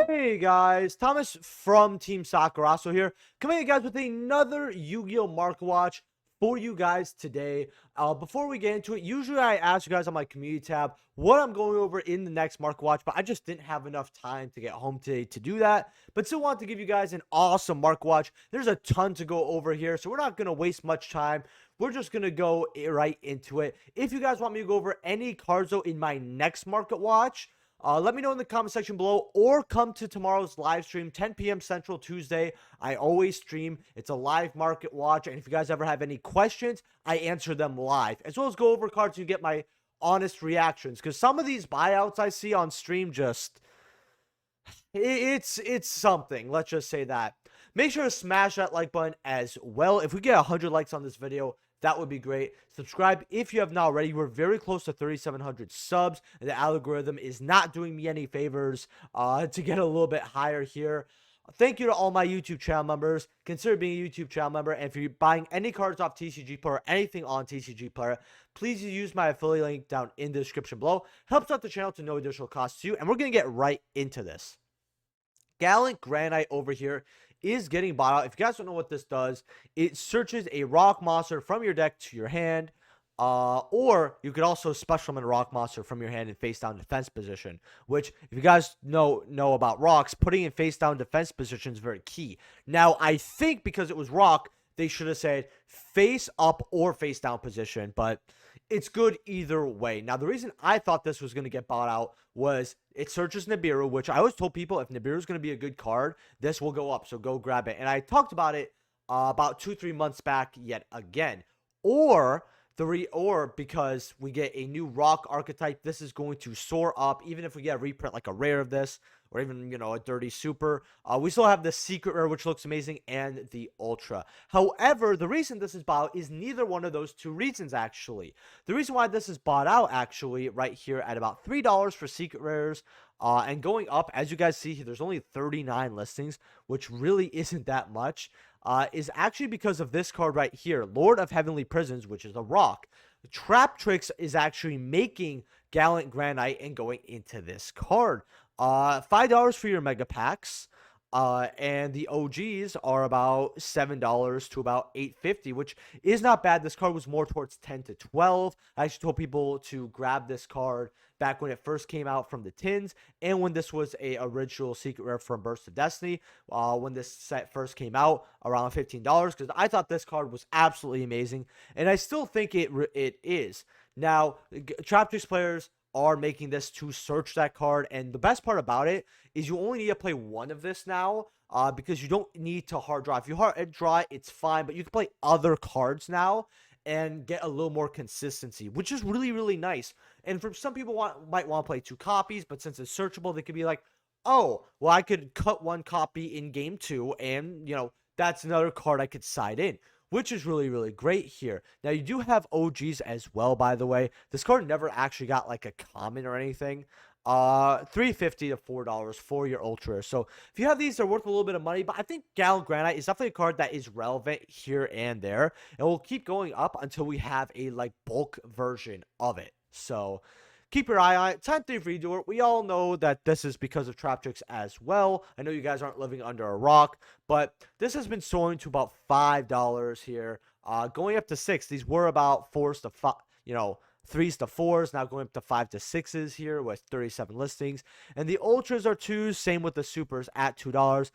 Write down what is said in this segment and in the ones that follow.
Hey guys, Thomas from Team Sakurasou here, coming at you guys with another Yu-Gi-Oh! Market Watch for you guys today. Before we get into it, usually I ask you guys on my community tab what I'm going over in the next Market Watch, but I just didn't have enough time to get home today to do that. But still want to give you guys an awesome Market Watch. There's a ton to go over here, so we're not going to waste much time. We're just going to go right into it. If you guys want me to go over any cards though in my next Market Watch, let me know in the comment section below, or come to tomorrow's live stream, 10 p.m. Central Tuesday. I always stream. It's a live market watch, and if you guys ever have any questions, I answer them live, as well as go over cards and get my honest reactions, because some of these buyouts I see on stream just... It's something. Let's just say that. Make sure to smash that like button as well. If we get 100 likes on this video, that would be great. Subscribe if you have not already. We're very close to 3,700 subs, and the algorithm is not doing me any favors to get a little bit higher here. Thank you to all my YouTube channel members. Consider being a YouTube channel member. And if you're buying any cards off TCG Player or anything on TCG Player, please use my affiliate link down in the description below. Helps out the channel to no additional cost to you. And we're going to get right into this. Gallant Granite over here is getting bought out. If you guys don't know what this does, it searches a rock monster from your deck to your hand, or you could also special summon a rock monster from your hand in face down defense position, which if you guys know about rocks, putting in face down defense position is very key. Now I think because it was rock, they should have said face up or face down position, but it's good either way. Now, the reason I thought this was going to get bought out was it searches Nibiru, which I always told people if Nibiru is going to be a good card, this will go up, so go grab it. And I talked about it about 2-3 months back yet again. Or because we get a new rock archetype, this is going to soar up. Even if we get a reprint like a rare of this, or even, you know, a dirty super, we still have the secret rare, which looks amazing, and the ultra. However, the reason this is bought out is neither one of those two reasons, actually. The reason why this is bought out, actually, right here at about $3 for secret rares, and going up, as you guys see, there's only 39 listings, which really isn't that much, is actually because of this card right here, Lord of Heavenly Prisons, which is a rock. Trap Tricks is actually making Gallant Granite and going into this card. $5 for your mega packs, and the OGs are about $7 to about $8.50, which is not bad. This card was more towards 10 to 12. I actually told people to grab this card back when it first came out from the tins, and when this was a original secret rare from Burst of Destiny, when this set first came out, around $15, because I thought this card was absolutely amazing, and I still think it is. Now, Traptrix players are making this to search that card, and the best part about it is you only need to play one of this now, because you don't need to hard draw. If you hard draw, it's fine, but you can play other cards now and get a little more consistency, which is really, really nice. And for some people might want to play 2 copies, but since it's searchable, they could be like, oh, well, I could cut 1 copy in game 2, and, you know, that's another card I could side in, which is really, really great here. Now, you do have OGs as well, by the way. This card never actually got, like, a common or anything. $3.50 to $4 for your ultra. So, if you have these, they're worth a little bit of money. But I think Gallant Granite is definitely a card that is relevant here and there. And we'll keep going up until we have a, like, bulk version of it. So, keep your eye on it. Time to redo it. We all know that this is because of Trap Tricks as well. I know you guys aren't living under a rock, but this has been soaring to about $5 here, going up to $6. These were about 4s to 5, you know, 3s to 4s, now going up to 5 to 6s here with 37 listings. And the ultras are 2s, same with the supers at $2.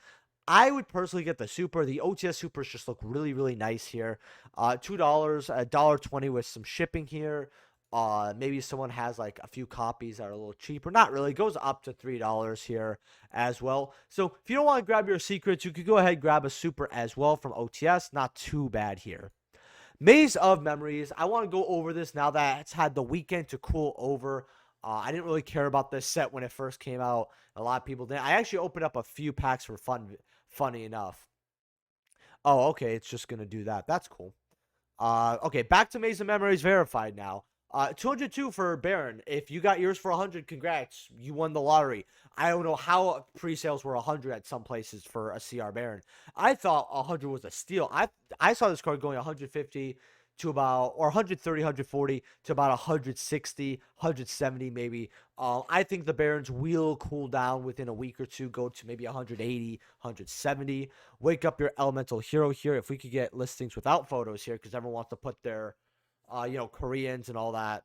I would personally get the super. The OTS supers just look really, really nice here. $2, $1.20 with some shipping here. Maybe someone has like a few copies that are a little cheaper. Not really. It goes up to $3 here as well. So if you don't want to grab your secrets, you could go ahead and grab a super as well from OTS. Not too bad here. Maze of Memories. I want to go over this now that it's had the weekend to cool over. I didn't really care about this set when it first came out. A lot of people didn't. I actually opened up a few packs for fun, funny enough. Oh, okay. It's just going to do that. That's cool. Okay, back to Maze of Memories verified now. 202 for Baron. If you got yours for 100, congrats. You won the lottery. I don't know how pre-sales were 100 at some places for a CR Baron. I thought 100 was a steal. I saw this card going 150 to about, or 130, 140 to about 160, 170 maybe. I think the Barons will cool down within a week or two, go to maybe 180, 170. Wake up your elemental hero here. If we could get listings without photos here, because everyone wants to put their, Koreans and all that.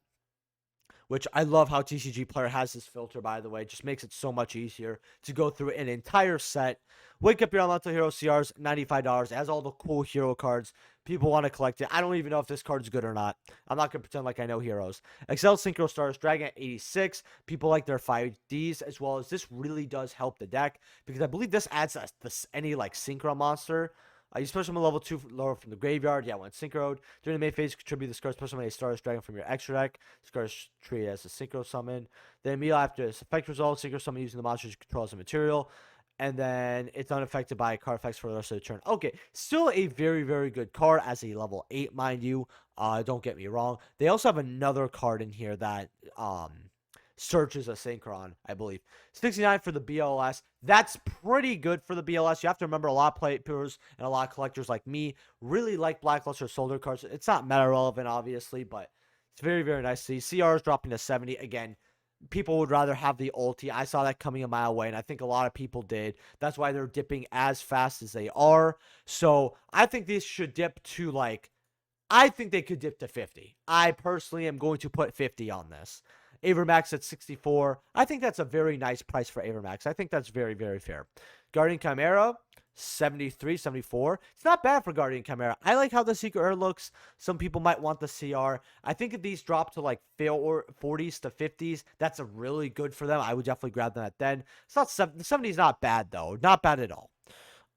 Which I love how TCG Player has this filter, by the way. Just makes it so much easier to go through an entire set. Wake up your elemental hero CRs, $95. It has all the cool hero cards. People want to collect it. I don't even know if this card's good or not. I'm not going to pretend like I know heroes. Excel Synchro Stars, Dragon at 86. People like their 5Ds, as well as this really does help the deck, because I believe this adds any like Synchro monster. You special summon level 2 lower from the graveyard. Yeah, when synchroed. During the main phase, contribute the Scar special summon a Stars Dragon from your extra deck. Scar's tree as a synchro summon. Then immediately after this effect resolve, synchro summon using the monsters you control as a material. And then it's unaffected by card effects for the rest of the turn. Okay, still a very, very good card as a level 8, mind you. Don't get me wrong. They also have another card in here that searches a synchron, I believe. 69 for the BLS. That's pretty good for the BLS. You have to remember, a lot of players and a lot of collectors like me really like Blackluster Soldier cards. It's not meta relevant, obviously, but it's very, very nice to see. CR is dropping to 70. Again, people would rather have the ulti. I saw that coming a mile away, and I think a lot of people did. That's why they're dipping as fast as they are. So I think these should dip to, like, I think they could dip to 50. I personally am going to put 50 on this. Avermax at 64. I think that's a very nice price for Avermax. I think that's very, very fair. Guardian Chimera, 73, 74. It's not bad for Guardian Chimera. I like how the Secret Rare looks. Some people might want the CR. I think if these drop to like 40s to 50s, that's a really good for them. I would definitely grab them at then. It's not 70 is not bad though. Not bad at all.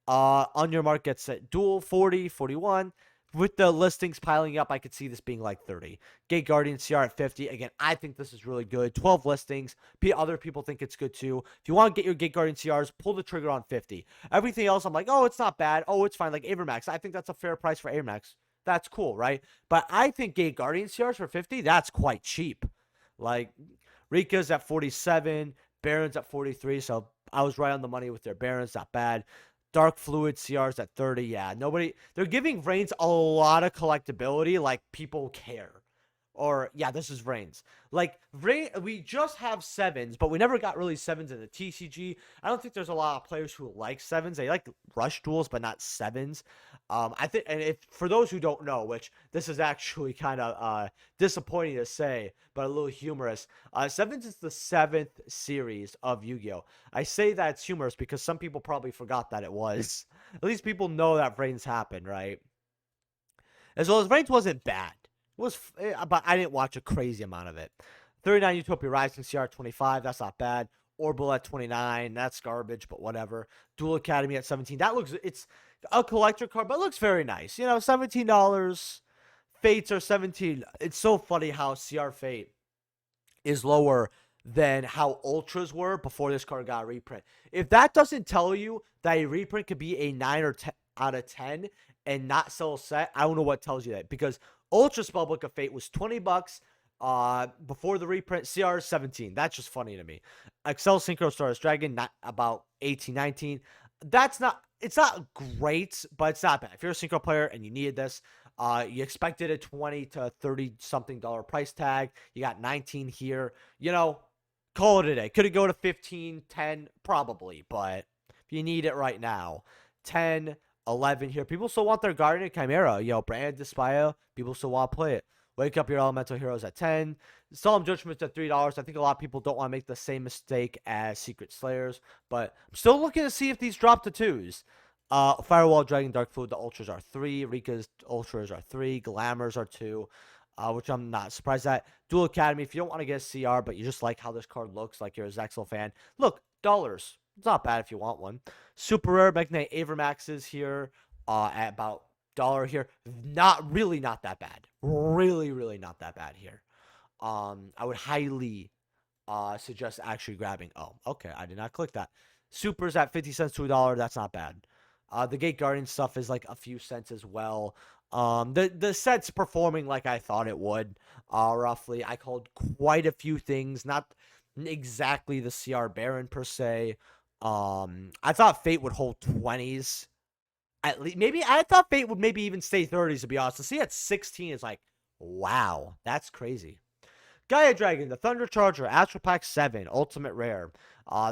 On your mark gets at dual 40, 41. With the listings piling up, I could see this being like 30. Gate Guardian CR at 50. Again, I think this is really good. 12 listings. Other people think it's good too. If you want to get your Gate Guardian CRs, pull the trigger on 50. Everything else, I'm like, oh, it's not bad. Oh, it's fine. Like Avermax. I think that's a fair price for Avermax. That's cool, right? But I think Gate Guardian CRs for 50, that's quite cheap. Like, Rika's at 47. Barons at 43. So I was right on the money with their Barons. Not bad. Dark Fluid CRs at 30. Yeah, they're giving Reigns a lot of collectability, like people care. Or, yeah, this is Reigns. Like, we just have 7s, but we never got really 7s in the TCG. I don't think there's a lot of players who like 7s. They like rush duels, but not 7s. I think, and if for those who don't know, which this is actually kind of disappointing to say, but a little humorous. 7s is the 7th series of Yu-Gi-Oh! I say that it's humorous because some people probably forgot that it was. At least people know that Reigns happened, right? As well as Reigns wasn't bad. But I didn't watch a crazy amount of it. 39 Utopia Rising CR 25. That's not bad. Orbital at 29. That's garbage, but whatever. Dual Academy at 17. It's a collector card, but it looks very nice. You know, $17. Fates are 17. It's so funny how CR Fate is lower than how Ultras were before this card got a reprint. If that doesn't tell you that a reprint could be a 9 or 10 out of 10 and not sell a set, I don't know what tells you that, because Ultra Spellbook of Fate was $20 before the reprint. CR is 17. That's just funny to me. Excel Synchro Stars Dragon, not about 18, 19. It's not great, but it's not bad. If you're a Synchro player and you needed this, you expected a 20 to 30 something dollar price tag. You got 19 here. You know, call it a day. Could it go to 15, 10? Probably, but if you need it right now, 10, 11 here. People still want their Guardian Chimera. You know, Brand Despia. People still want to play it. Wake up your Elemental Heroes at 10. Solemn Judgments at $3. I think a lot of people don't want to make the same mistake as Secret Slayers, but I'm still looking to see if these drop to 2s. Firewall, Dragon, Dark Fluid, the Ultras are 3. Rika's Ultras are 3. Glamours are 2, which I'm not surprised at. Dual Academy, if you don't want to get a CR, but you just like how this card looks, like you're a Zexal fan, look, dollars. It's not bad if you want one. Super Rare, Magnite Avermaxes here at about $1 here. Not that bad. Really not that bad here. I would highly suggest actually grabbing. Oh, okay. I did not click that. Supers at 50 cents to $1. That's not bad. The Gate Guardian stuff is like a few cents as well. The set's performing like I thought it would. Roughly, I called quite a few things. Not exactly the CR Baron per se. I thought Fate would hold 20s. At least, maybe I thought Fate would maybe even stay 30s, to be honest. To see at 16 is like, wow, that's crazy. Gaia Dragon, the Thunder Charger, Astral Pack 7, Ultimate Rare.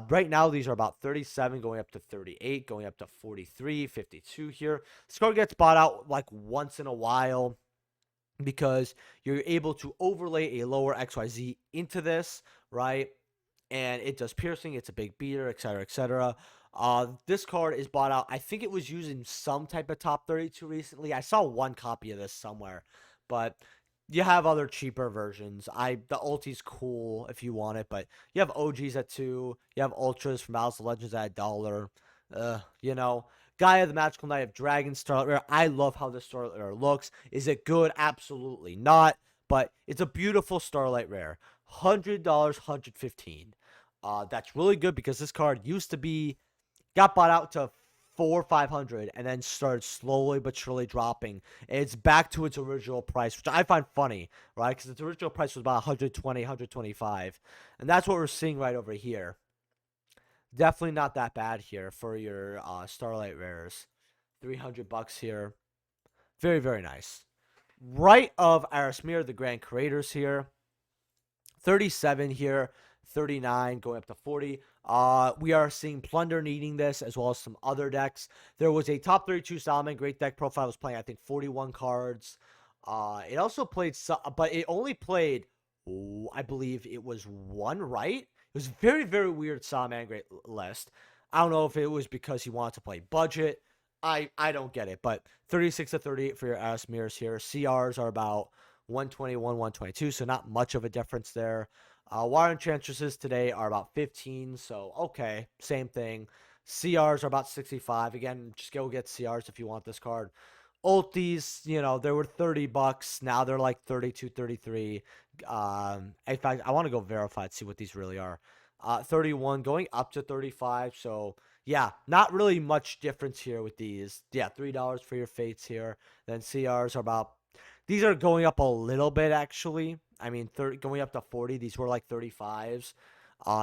Right now, these are about 37, going up to 38, going up to 43, 52 here. This card gets bought out like once in a while because you're able to overlay a lower XYZ into this, right? And it does piercing. It's a big beater, etc., etc. This card is bought out. I think it was used in some type of top 32 recently. I saw one copy of this somewhere, but you have other cheaper versions. The ulti's cool if you want it, but you have OGs at 2. You have ultras from Alice of Legends at $1. You know. Gaia, the Magical Knight of Dragon, Starlight Rare. I love how this Starlight Rare looks. Is it good? Absolutely not. But it's a beautiful Starlight Rare. $100, $115. That's really good because this card got bought out to 400 or 500 and then started slowly but surely dropping. And it's back to its original price, which I find funny, right? Because its original price was about 120, 125. And that's what we're seeing right over here. Definitely not that bad here for your Starlight Rares. $300 here. Very, very nice. Right of Arismir, the Grand Creators here. 37 here. 39 going up to 40. We are seeing Plunder needing this as well as some other decks. There was a top 32 Salmon Great Deck profile was playing, I think, 41 cards. It also played, but it only played, I believe it was one, right? It was very, very weird Salmon Great list. I don't know if it was because he wanted to play budget. I don't get it, but 36 to 38 for your Arismirs here. CRs are about 121, 122, so not much of a difference there. Wire Enchantresses today are about 15, so okay, same thing. CRs are about 65. Again, just go get CRs if you want this card. Ultis, you know, they were $30. Now they're like 32, 33. In fact, I want to go verify and see what these really are. 31 going up to 35. So yeah, not really much difference here with these. Yeah, $3 for your Fates here. Then CRs are about, these are going up a little bit actually. I mean, going up to 40. These were like 35s.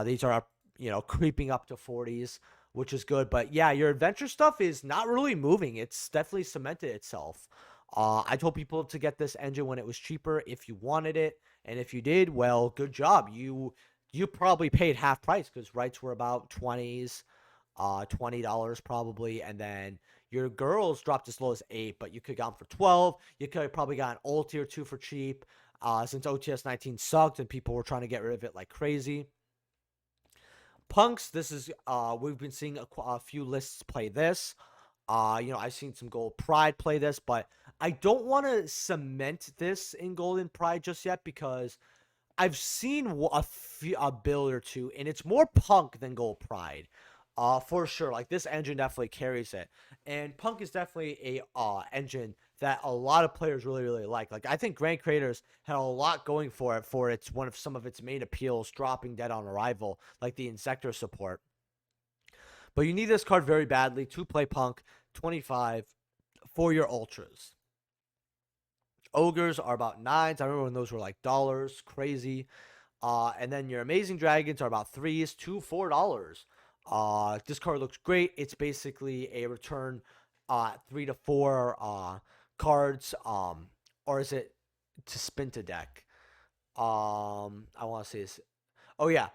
These are, you know, creeping up to 40s, which is good. But yeah, your adventure stuff is not really moving. It's definitely cemented itself. I told people to get this engine when it was cheaper if you wanted it. And if you did, well, good job. You probably paid half price because rights were about 20s, $20 probably. And then your girls dropped as low as 8, but you could have gotten for 12. You could have probably got an ulti or 2 for cheap. Since OTS 19 sucked and people were trying to get rid of it like crazy. Punks, this is, we've been seeing a few lists play this. You know, I've seen some Gold Pride play this, but I don't want to cement this in Golden Pride just yet because I've seen a build or two, and it's more Punk than Gold Pride. For sure. Like, this engine definitely carries it. And Punk is definitely a engine that a lot of players really, really like. Like, I think Grand Creators had a lot going for it for some of its main appeals, dropping dead on arrival, like the Insector support. But you need this card very badly to play Punk. 25 for your Ultras. Ogres are about 9s. I remember when those were like dollars. Crazy. And then your Amazing Dragons are about 3s to $4. This card looks great. It's basically a return 3 to 4 cards, or is it to spin to deck? I want to say this. Oh yeah.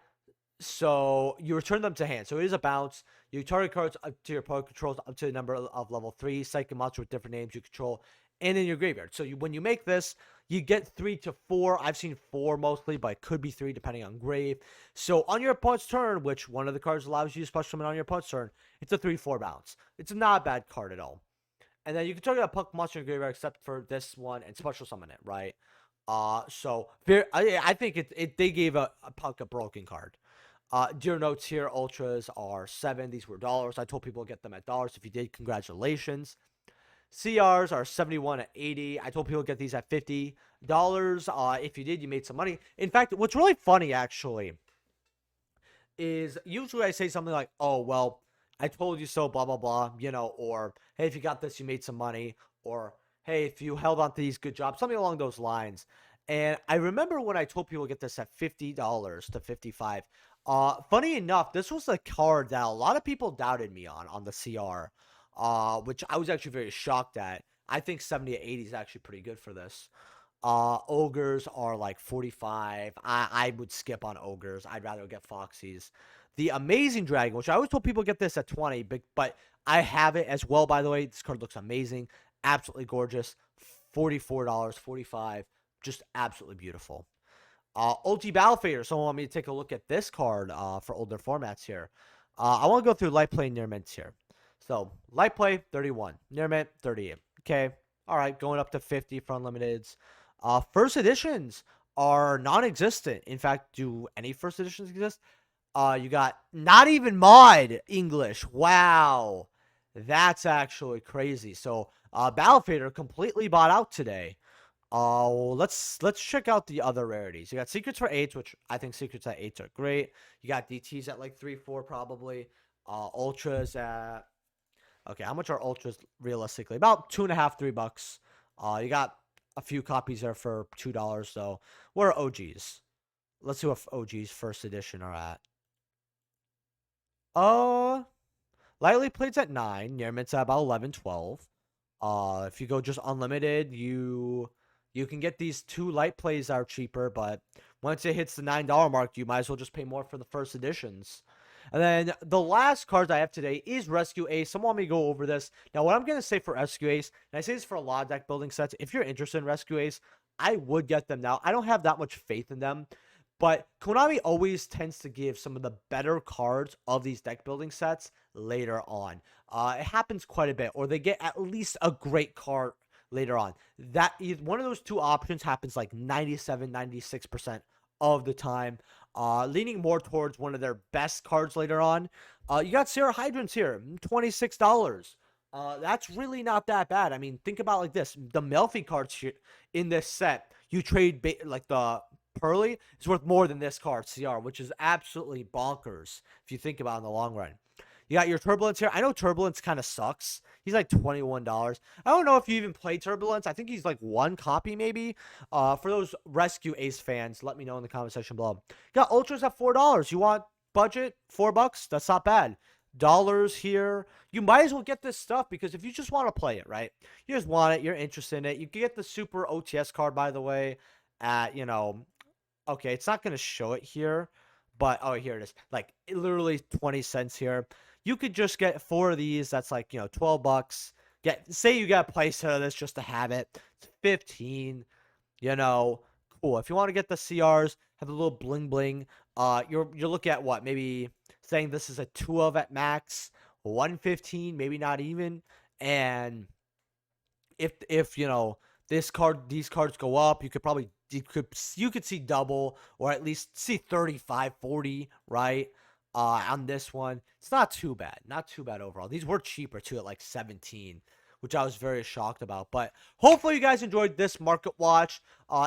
So you return them to hand. So it is a bounce. You target cards up to your opponent controls up to the number of level 3. Psychic monster with different names you control, and in your graveyard. So when you make this, you get 3 to 4. I've seen 4 mostly, but it could be 3 depending on grave. So on your opponent's turn, which one of the cards allows you to special summon on your opponent's turn, it's a 3/4 bounce. It's not a bad card at all. And then you can target a Punk monster in your graveyard except for this one and special summon it, right? So I think they gave a Punk a broken card. Dear notes here, Ultras are 7. These were dollars. I told people to get them at dollars. If you did, congratulations. CRs are 71 at 80. I told people to get these at $50. If you did, you made some money. In fact, what's really funny, actually, is usually I say something like, oh, well, I told you so, blah, blah, blah, you know, or, hey, if you got this, you made some money, or, hey, if you held on to these, good job, something along those lines. And I remember when I told people to get this at $50 to $55. Funny enough, this was a card that a lot of people doubted me on the CR. which I was actually very shocked at. I think 70 to 80 is actually pretty good for this. Ogres are like 45. I would skip on ogres. I'd rather get foxies. The Amazing Dragon, which I always told people get this at 20, but I have it as well, by the way. This card looks amazing. Absolutely gorgeous. $44, 45. Just absolutely beautiful. Ulti Battle Fader. Someone want me to take a look at this card for older formats here. I want to go through light play near mints here. So, light play, 31. Near mint, 38. Okay. All right. Going up to 50 for unlimiteds. First editions are non-existent. In fact, do any first editions exist? You got not even mod English. Wow. That's actually crazy. So, Battle Fader completely bought out today. Let's check out the other rarities. You got secrets for 8s, which I think secrets at 8s are great. You got DTs at like 3, 4 probably. Ultras at, okay, how much are ultras realistically? About $2.50, $3. You got a few copies there for $2. So what are OGs? Let's see what OGs first edition are at. Lightly plates at 9. Near mints at about 11, 12. If you go just unlimited, you can get these 2 light plays that are cheaper, but once it hits the $9 mark, you might as well just pay more for the first editions. And then the last cards I have today is Rescue Ace. Someone want me to go over this. Now, what I'm going to say for Rescue Ace, and I say this for a lot of deck building sets, if you're interested in Rescue Ace, I would get them now. I don't have that much faith in them, but Konami always tends to give some of the better cards of these deck building sets later on. It happens quite a bit, or they get at least a great card later on. That is one of those two options happens like 97, 96% of the time. Leaning more towards one of their best cards later on. You got Sarah Hydrants here, $26. That's really not that bad. I mean, think about it like this. The Melfi cards here in this set, you trade like the Pearly is worth more than this card, CR, which is absolutely bonkers if you think about it in the long run. You got your Turbulence here. I know Turbulence kind of sucks. He's like $21. I don't know if you even play Turbulence. I think he's like 1 copy maybe. For those Rescue Ace fans, let me know in the comment section below. You got Ultras at $4. You want budget? $4? That's not bad. Dollars here. You might as well get this stuff because if you just want to play it, right? You just want it. You're interested in it. You can get the Super OTS card, by the way, at, you know, okay, it's not going to show it here, but, oh, here it is. Like, literally 20 cents here. You could just get 4 of these. That's like, you know, $12. Say you got a play set of this just to have it. It's 15. You know, cool. If you want to get the CRs, have a little bling bling. You're looking at what? Maybe saying this is a 2 of at max, 115, maybe not even. And if you know these cards go up, you could see double or at least see 35, 40, right? On this one, it's not too bad. Not too bad overall. These were cheaper too at like 17, which I was very shocked about. But hopefully you guys enjoyed this market watch.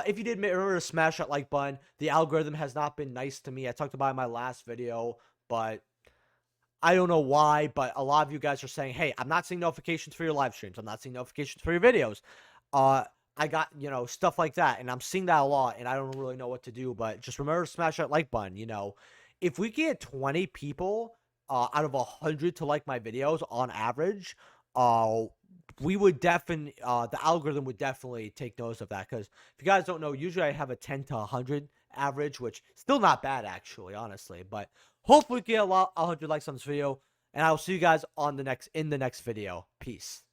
If you did, remember to smash that like button. The algorithm has not been nice to me. I talked about it in my last video, but I don't know why. But a lot of you guys are saying, hey, I'm not seeing notifications for your live streams. I'm not seeing notifications for your videos. I got, you know, stuff like that, and I'm seeing that a lot, and I don't really know what to do. But just remember to smash that like button, you know. If we get 20 people out of 100 to like my videos on average, we would definitely, the algorithm would definitely take notice of that. Because if you guys don't know, usually I have a 10 to 100 average, which still not bad actually, honestly. But hopefully we get 100 likes on this video, and I will see you guys on in the next video. Peace.